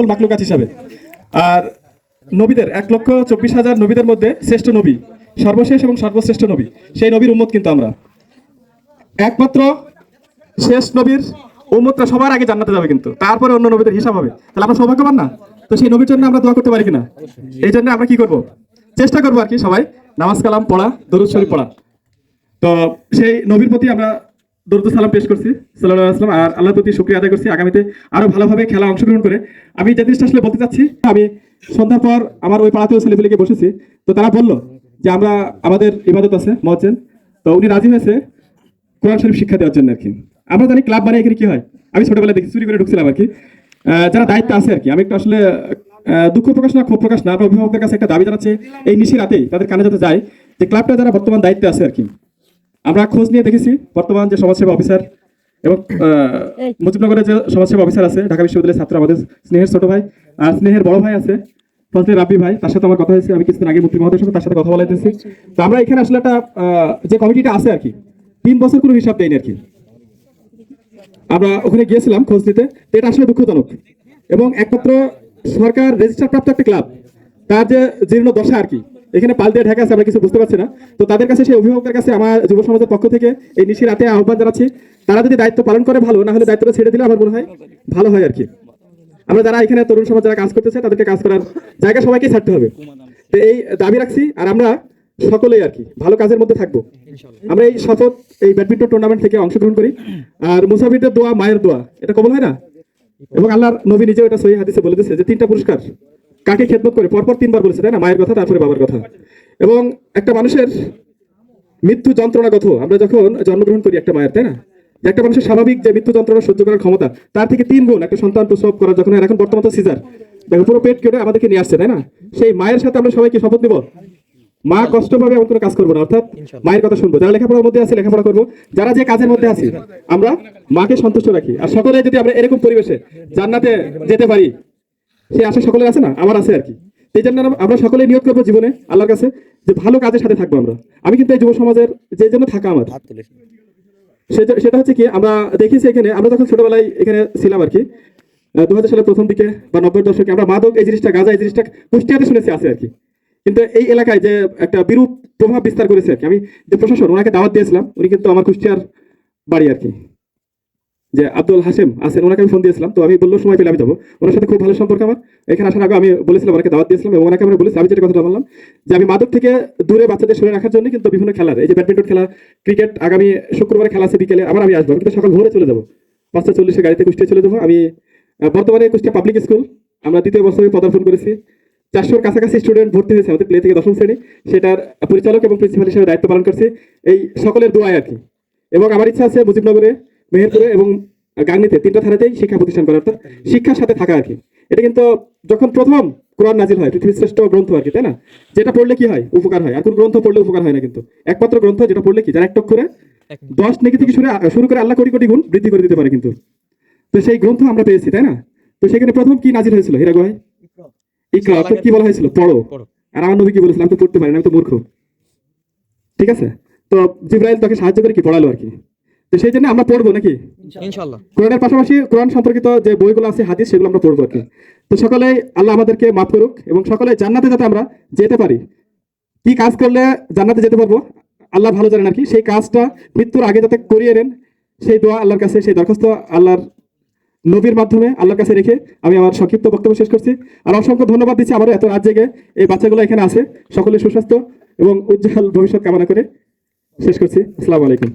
আশরাফুল মাখলুকাত হিসাবে। আর নবীদের 1,24,000 নবীদের মধ্যে শ্রেষ্ঠ নবী, সর্বশেষ এবং সর্বশ্রেষ্ঠ নবী, সেই নবীর উম্মত কিন্তু আমরা। একমাত্র শেষ নবীর উম্মতরা সবার আগে জান্নাতে যাবে, কিন্তু তারপরে অন্য নবীদের হিসাব হবে। তাহলে আমরা সৌভাগ্যবান না? তো সেই নবীর জন্য আমরা দোয়া করতে পারি কিনা? এই জন্য আমরা কি করব, চেষ্টা করবো আর কি, সবাই নামাজ কালাম পড়া, দরুদ শরীফ পড়া। তো সেই নবীর প্রতি আমরা দরুদ সালাম পেশ করছি সাল্লাল্লাহু আলাইহি ওয়াসাল্লাম, আর আল্লাহর প্রতি শুকরিয়া আদায় করছি আগামীতে আরো ভালোভাবে খেলা অংশগ্রহণ করে। আমি যে জিনিসটা আসলে বলতে চাচ্ছি, আমি সন্ধ্যার পর আমার ওই পাড়াতেও ছেলেপেলেকে বসেছি, তো তারা বললো যে আমরা আমাদের ইবাদত আছে মুয়াজ্জিন, তো উনি রাজি হয়েছে কোরআন শরীফ শিক্ষা দেওয়ার জন্য আর কি। আমরা জানি ক্লাব বানিয়ে এখানে কি হয়, আমি ছোটবেলায় দেখি চুরি করে ঢুকছিলাম আর কি। যারা দায়িত্ব আছে আর কি, আমি একটু আসলে দুঃখ প্রকাশ না, ক্ষোভ প্রকাশ না, অভিভাবকদের কাছে একটা দাবি জানাচ্ছে এই নিশি রাতেই তাদের কানে যাতে যায় যে ক্লাবটা যারা বর্তমান দায়িত্বে আছে আর কি। আমরা খোঁজ নিয়ে দেখেছি বর্তমান যে সমাজসেবা অফিসার এবং মুজিবনগরের যে সমাজসেবা অফিসার আছে, ঢাকা বিশ্ববিদ্যালয়ের ছাত্র, আমাদের স্নেহের ছোট ভাই আর স্নেহের বড় ভাই আছে ফজলে রাব্বি ভাই, তার সাথে আমার কথা হয়েছে, আমি কিছুদিন আগে মুফতি মহোদয়ের সাথে তার সাথে কথা বলাইতেছি। তো আমরা এখানে আসলে একটা যে কমিটিটা আছে আর কি, 3 বছর কোনো হিসাব দেয়নি আর কি। আমরা ওখানে গিয়েছিলাম খোঁজ নিতে, এটা আসলে দুঃখজনক। এবং একমাত্র সরকার রেজিস্টার প্রাপ্ত একটা ক্লাব, তার যে জীর্ণ দশা আর কি, এখানে পাল দিয়ে ঢাকা আছে, আমরা কিছু বুঝতে পারছি না। তো তাদের কাছে, সেই অভিভাবকদের কাছে আমার যুব সমাজের পক্ষ থেকে এই নিশি রাতে আহ্বান জানাচ্ছি, তারা যদি দায়িত্ব পালন করে ভালো, না হলে দায়িত্বটা ছেড়ে দিলে আমার মনে হয় ভালো হয় আর কি। আমরা যারা এখানে তরুণ সমাজ যারা কাজ করতেছে, তাদেরকে কাজ করার জায়গা সবাইকে ছাড়তে হবে, তো এই দাবি রাখছি। আর আমরা সকলেই আর কি ভালো কাজের মধ্যে থাকবো। আমরা এই শপথ এই ব্যাডমিন্টন টুর্নামেন্ট থেকে অংশগ্রহণ করি। আর মুসাফিরদের দোয়া মায়ের দোয়া, এটা কবল হয় না? এবং আল্লাহর নবী নিজেও এটা সহিহ হাদিসে বলে দিয়েছে যে 3টা পুরস্কার কাকে খেদমত করে, পরপর 3বার বলেছে, তাই না? মায়ের কথা, তারপরে বাবার কথা। এবং একটা মানুষের মৃত্যু যন্ত্রণাগত, আমরা যখন জন্মগ্রহণ করি একটা মায়ের, তাই না, যে একটা মানুষের স্বাভাবিক যে মৃত্যু যন্ত্রণা সহ্য করার ক্ষমতা, তার থেকে 3 গুণ একটা সন্তান প্রসব করার যখন, এখন বর্তমানে সিজার, দেখো পুরো পেট কেটে আমাদেরকে নিয়ে আসছে, তাই না? সেই মায়ের সাথে আমরা সবাইকে শপথ নিব, মা কষ্ট পাবে এমন কোনো কাজ করবো না, অর্থাৎ মায়ের কথা শুনবো। যারা লেখাপড়ার মধ্যে আছে লেখাপড়া করবো, যারা যে কাজের মধ্যে আছি আমরা মাকে সন্তুষ্ট রাখি। আর সকলে যদি আমরা এরকম পরিবেশে জান্নাতে যেতে পারি, সেই আশা সকলের আছে না? আমার আছে আর কি। এই জন্য আমরা সকলে নিয়োগ করবো জীবনে আল্লাহর কাছে যে ভালো কাজের সাথে থাকবো আমরা। আমি কিন্তু এই যুব সমাজের যে জন্য থাকা আমার, সেটা হচ্ছে কি, আমরা দেখেছি এখানে, আমরা যখন ছোটবেলায় এখানে ছিলাম আর কি, 2000 সালের প্রথম দিকে বা 90-এর দশকে, আমরা মাদক এই জিনিসটা, গাঁজা এই জিনিসটা কুষ্টিয়াতে শুনেছি আছে আর কি। কিন্তু এই এলাকায় যে একটা বিরূপ প্রভাব বিস্তার করেছে আর কি, আমি যে প্রশাসন, ওনাকে দাওয়াত দিয়েছিলাম, উনি কিন্তু আমার কুষ্টিয়ার বাড়ি আর কি, যে আব্দুল হাসেম আছেন, ওনাকে আমি ফোন দিয়েছিলাম। তো আমি বললো সময় পেলে আমি যাবো, ওনার সাথে খুব ভালো সম্পর্ক আমার। এখানে আসার আগে আমি বলেছিলাম, ওনাকে দাওয়াত দিয়েছিলাম, এবং ওনাকে আমরা বলেছি, আমি যেটা কথাটা বললাম যে আমি মাদক থেকে দূরে বাচ্চাদের সরে রাখার জন্য কিন্তু বিভিন্ন খেলার, এই যে ব্যাডমিন্টন খেলা, ক্রিকেট, আগামী শুক্রবারে খেলা আছে বিকেলে, আবার আমি আসবো, কিন্তু সকাল ভোরে চলে যাবো, 5:40 গাড়িতে কুষ্টিয়া চলে যাবো। আমি বর্তমানে কুষ্টিয়া পাবলিক স্কুল আমরা 2য় বছরে পদার্পণ করেছি। 400-র কাছাকাছি স্টুডেন্ট ভর্তি হয়েছে আমাদের প্লে থেকে 10ম শ্রেণী, সেটার পরিচালক এবং প্রিন্সিপাল হিসেবে দায়িত্ব পালন করছি, এই সকলের দোয়ায় আর কি। এবং আমার ইচ্ছা আছে মুজিবনগরে, মেহেরপুরে এবং গাংনীতে 3টা থানাতেই শিক্ষা প্রতিষ্ঠান করার, অর্থাৎ শিক্ষার সাথে থাকা আর কি। এটা কিন্তু যখন প্রথম কোরআন নাজিল হয়, পৃথিবীর শ্রেষ্ঠ গ্রন্থ আর কি, তাই না, যেটা পড়লে কি হয়, উপকার হয়। আর কোন গ্রন্থ পড়লে উপকার হয় না, কিন্তু একমাত্র গ্রন্থ যেটা পড়লে কি, যার 1 অক্ষরে 10 নেকি থেকে শুরু করে আল্লাহ কোটি কোটি গুণ বৃদ্ধি করে দিতে পারে কিন্তু। তো সেই গ্রন্থ আমরা পেয়েছি, তাই না? তো সেখানে প্রথম কি নাজিল হয়েছিল? হীরা গুহায় ইকরা, অর্থাৎ কি বলা হয়েছিল? পড়ো। আর আমার নবী কি বলেছিলাম? আমি তো পড়তে পারি না, আমি তো মূর্খ, ঠিক আছে? তো জিবরাইল তাকে সাহায্য করে কি পড়ালো আর কি। তো সেই জন্য আমরা পড়বো নাকি ইনশাআল্লাহ। কোরআনের পাশাপাশি কোরআন সম্পর্কিত যে বইগুলো আছে, হাদিস, সেগুলো আমরা পড়বো আর কি। তো সকলে আল্লাহ আমাদেরকে মাফ করুক, এবং সকলে জান্নাতে যাতে আমরা যেতে পারি। কি কাজ করলে জান্নাতে যেতে পারবো আল্লাহ ভালো জানেন আর কি। সেই কাজটা মৃত্যুর আগে যাতে করিয়ে নেন, সেই দোয়া আল্লাহর কাছে, সেই দরখাস্ত আল্লাহর নবীর মাধ্যমে আল্লাহর কাছে রেখে আমি আমার সংক্ষিপ্ত বক্তব্য শেষ করছি। আর অসংখ্য ধন্যবাদ দিচ্ছি আমারও এত রাত জেগে এই বাচ্চাগুলো এখানে আছে, সকলের সুস্বাস্থ্য এবং উজ্জ্বল ভবিষ্যৎ কামনা করে শেষ করছি। আসসালামু আলাইকুম।